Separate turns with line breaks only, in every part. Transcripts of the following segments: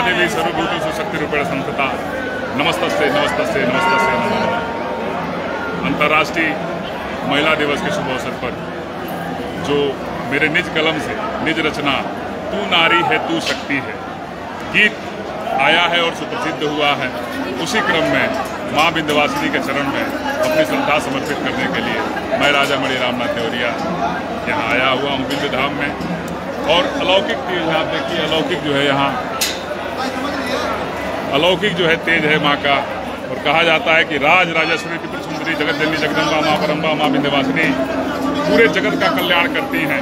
देवी सर्वभूतेषु शक्तिरूपेण संस्थिता नमस्तस्ते नमस्तस्ते नमस्तस्ते नमो नमः। अंतर्राष्ट्रीय महिला दिवस के शुभ अवसर पर जो मेरे निज कलम से निज रचना तू नारी है तू शक्ति है गीत आया है और सुप्रसिद्ध हुआ है, उसी क्रम में माँ विंध्यवासिनी के चरण में अपनी श्रद्धा समर्पित करने के लिए मैं राजा मणि रामनाथ देवरिया यहाँ आया हुआ हूँ विंध्य धाम में। और अलौकिक तेज आप देखिए, अलौकिक जो है यहाँ अलौकिक जो है तेज है माँ का। और कहा जाता है कि राज राजेश्वरी त्रिपुर सुंदरी जगत जननी जगदम्बा माँ परम्बा माँ विंध्यवासिनी पूरे जगत का कल्याण करती हैं।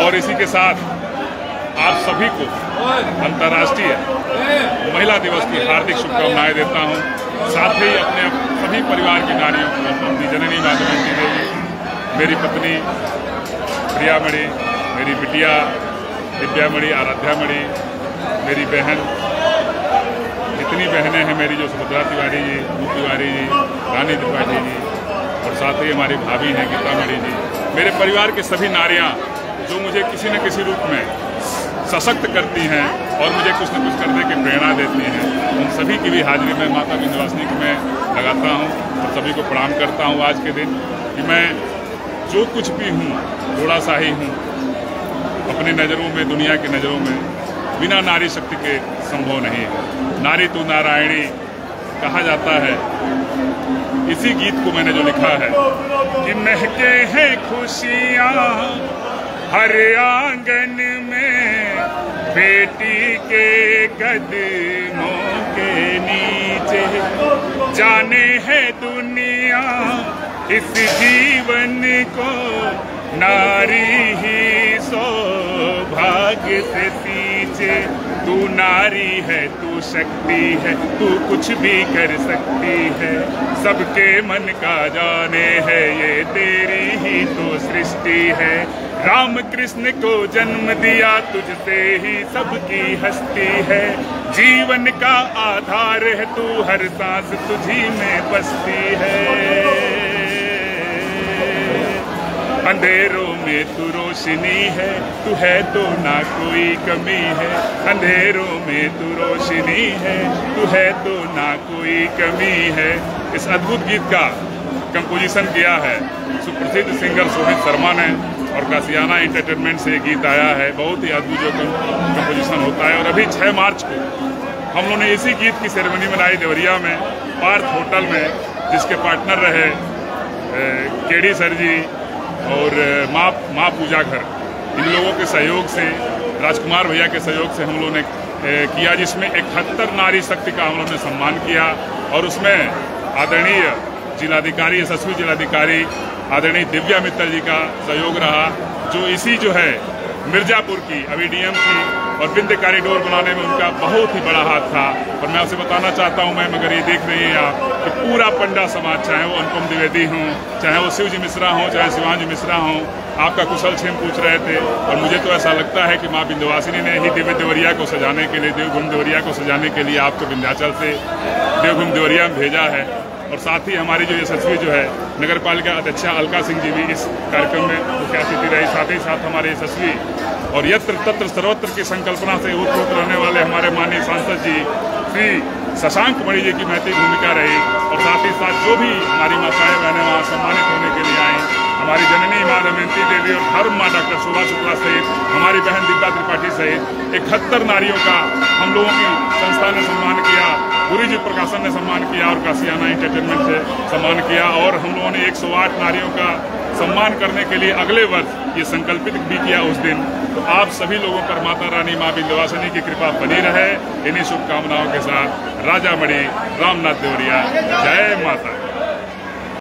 और इसी के साथ आप सभी को अंतर्राष्ट्रीय महिला दिवस की हार्दिक शुभकामनाएं देता हूं। साथ ही अपने सभी परिवार की नारियों को अपनी जननी माँ दमयंती देवी, मेरी पत्नी प्रियामणि, मेरी बिटिया दिव्यामणि, आराध्यामणि, मेरी बहन, जितनी बहनें हैं मेरी, जो सुभद्रा तिवारी जी, रूप तिवारी जी, रानी त्रिपाठी जी, और साथ ही हमारी भाभी हैं गीतामणि जी, मेरे परिवार की सभी नारियां जो मुझे किसी न किसी रूप में सशक्त करती हैं और मुझे कुछ न कुछ करने की प्रेरणा देती हैं, उन सभी की भी हाजिरी में माता विंध्यवासिनी की मैं लगाता हूँ और सभी को प्रणाम करता हूँ आज के दिन कि मैं जो कुछ भी हूँ थोड़ा सा ही हूँ अपनी नज़रों में, दुनिया की नज़रों में। बिना नारी शक्ति के संभव नहीं है। नारी तू नारायणी कहा जाता है। इसी गीत को मैंने जो लिखा है कि महके हैं खुशियाँ हर आंगन में, बेटी के कदमों के नीचे जाने है दुनिया इस जीवन को, नारी ही सौभाग्य से सींचे। तू नारी है तू शक्ति है तू कुछ भी कर सकती है, सबके मन का जाने है ये तेरी ही तो सृष्टि है। राम कृष्ण को जन्म दिया तुझसे ही सबकी हस्ती है, जीवन का आधार है तू हर सांस तुझी में बसती है। अंधेरों में तू रोशनी है तू है तो ना कोई कमी है, अंधेरों में तू रोशनी है तू है तो ना कोई कमी है। इस अद्भुत गीत का कंपोजिशन किया है सुप्रसिद्ध सिंगर सोहित शर्मा ने और कासियाना एंटरटेनमेंट से गीत आया है। बहुत ही अद्भुत जो कंपोजिशन होता है। और अभी 6 मार्च को हम लोगों ने इसी गीत की सेरेमनी मनाई देवरिया में पार्थ होटल में, जिसके पार्टनर रहे केडी सर जी और माँ पूजा घर। इन लोगों के सहयोग से, राजकुमार भैया के सहयोग से हम लोगों ने किया, जिसमें 71 नारी शक्ति का हम लोगों ने सम्मान किया। और उसमें आदरणीय जिलाधिकारी, यशस्वी जिलाधिकारी आदरणीय दिव्या मित्तल जी का सहयोग रहा, जो इसी जो है मिर्जापुर की अभी डीएम थी और विंध्य कॉरिडोर बनाने में उनका बहुत ही बड़ा हाथ था। और मैं आपसे बताना चाहता हूं, मैं मगर ये देख रही हैं आप कि पूरा पंडा समाज, चाहे वो अनुपम द्विवेदी हों, चाहे वो शिवजी मिश्रा हों, चाहे शिवांजी मिश्रा हों, आपका कुशल क्षेम पूछ रहे थे। और मुझे तो ऐसा लगता है कि माँ विंध्यवासिनी ने ही दिव्य देवरिया को सजाने के लिए, देवभूमि देवरिया को सजाने के लिए आपको विंध्याचल से देवभूमि देवरिया में भेजा है। और साथ ही हमारी जो यशस्वी जो है नगर पालिका अध्यक्षा अलका सिंह जी भी इस कार्यक्रम में मुख्य अतिथि रही। साथ ही साथ हमारे यशस्वी और यत्र तत्र सर्वत्र की संकल्पना से ओतप्रोत रहने वाले हमारे माननीय सांसद जी श्री शशांक मणि जी की महती भूमिका रही। और साथ ही साथ जो भी हमारी माताएं बहनें वहाँ सम्मानित होने के लिए आई, हमारी जननी माँ दमयंती देवी और धर्म माँ डॉक्टर शोभा शुक्ला सहित हमारी बहन दिव्या त्रिपाठी सहित 71 नारियों का हम लोगों की संस्था ने सम्मान किया, गुरु जी प्रकाशन ने सम्मान किया और कासियाना एंटरटेनमेंट से सम्मान किया। और हम लोगों ने 108 नारियों का सम्मान करने के लिए अगले वर्ष ये संकल्पित भी किया उस दिन। तो आप सभी लोगों पर माता रानी माँ विंध्यवासिनी की कृपा बनी रहे। इन्हीं शुभकामनाओं के साथ राजा मणि रामनाथ देवरिया, जय माता।